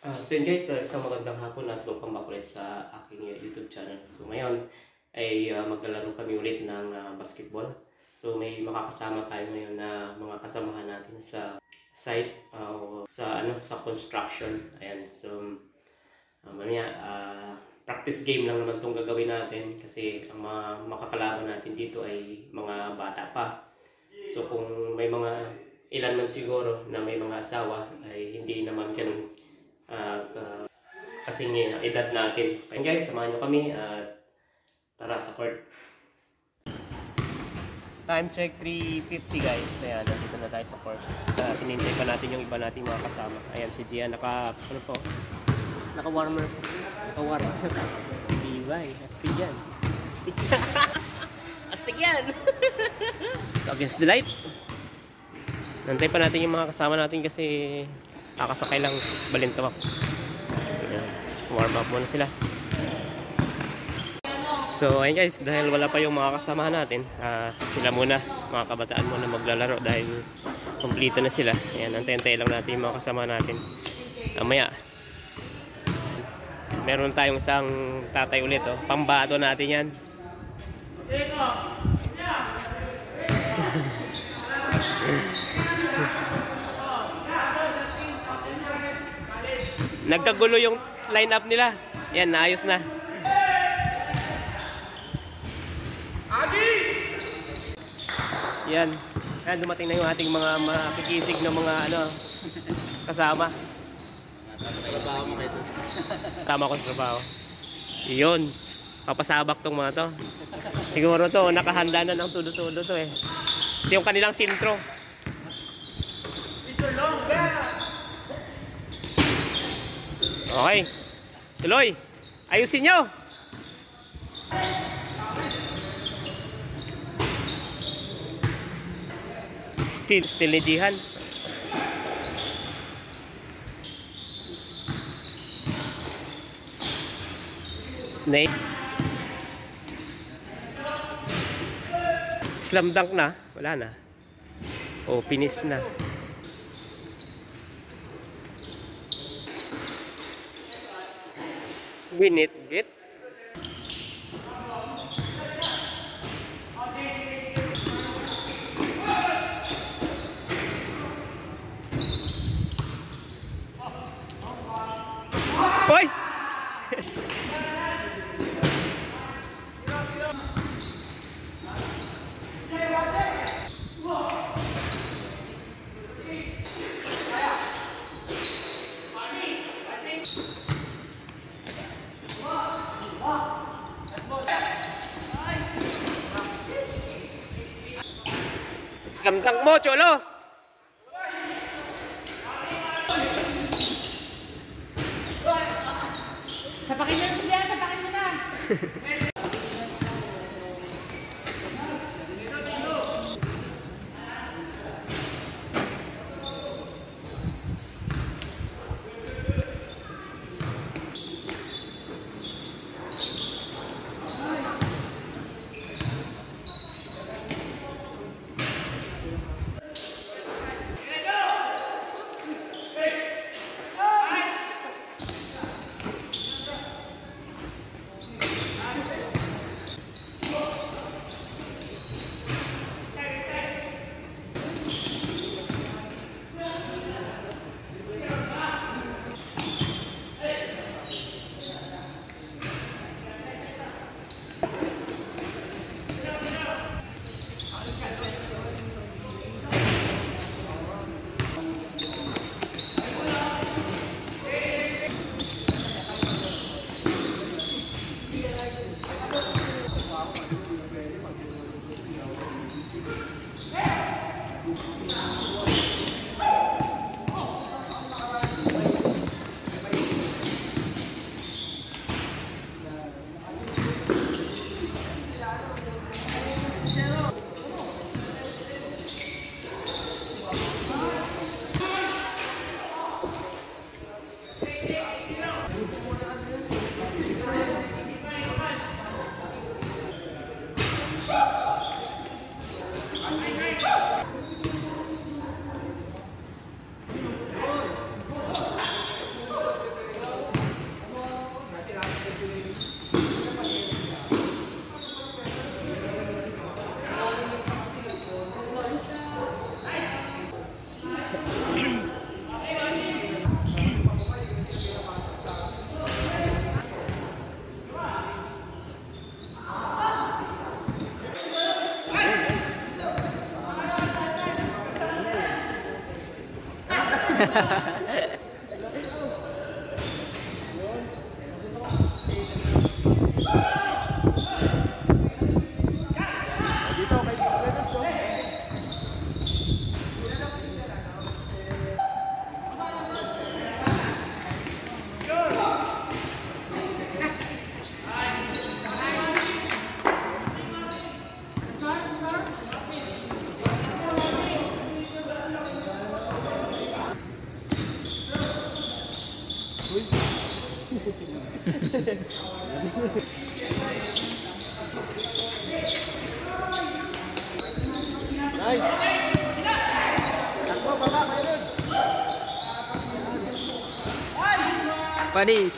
So yun guys, isang magandang hapon at welcome back ulit sa aking YouTube channel. So ngayon ay maglalaro kami ulit ng basketball. So may makakasama tayo ngayon na mga kasamahan natin sa site o sa construction. Ayan, so mamaya practice game lang naman tong gagawin natin kasi ang mga makakalaban natin dito ay mga bata pa. So kung may mga ilan man siguro na may mga asawa ay hindi naman ganun kasing edad natin. Kaya guys, samahan nyo kami at tara sa court. Time check 3:50 guys. Ayan, nandito na tayo sa court. Tinintay pa natin yung iba nating mga kasama. Ayan, si Gian naka-warmer po. Naka-warmer. Ibay, astig yan. Astig. Astig yan. So against the light. Nantay pa natin yung mga kasama natin kasi kakasakay lang balintawak. Warm up muna sila. So ayun guys, dahil wala pa yung mga kasama natin, sila muna, mga kabataan muna maglalaro dahil kompleto na sila. Ayan, antay-antay lang natin yung mga kasama natin. Mamaya meron tayong isang tatay ulit, oh. Pambato natin yan. Nagkagulo yung line-up nila. Yan, naayos na. Yan. Yan, dumating na yung ating mga makikisig na mga kasama. Trabaho mo ito. Tama ko sa trabaho. Iyon. Papasabak tong mga to. Siguro to, nakahanda na ng tulo-tulo to eh. Ito yung kanilang sintro. Mr. Longback! Okay. Tuloy. Ayusin nyo. Still ni Jihan. Slam dunk na. Wala na. O, finish na. Win it, get. Hoy! Slamdang mo, Cholo! Sapakin mo na siya, sapakin mo na! Nice. Takbo, baba, kayo dun. Panis.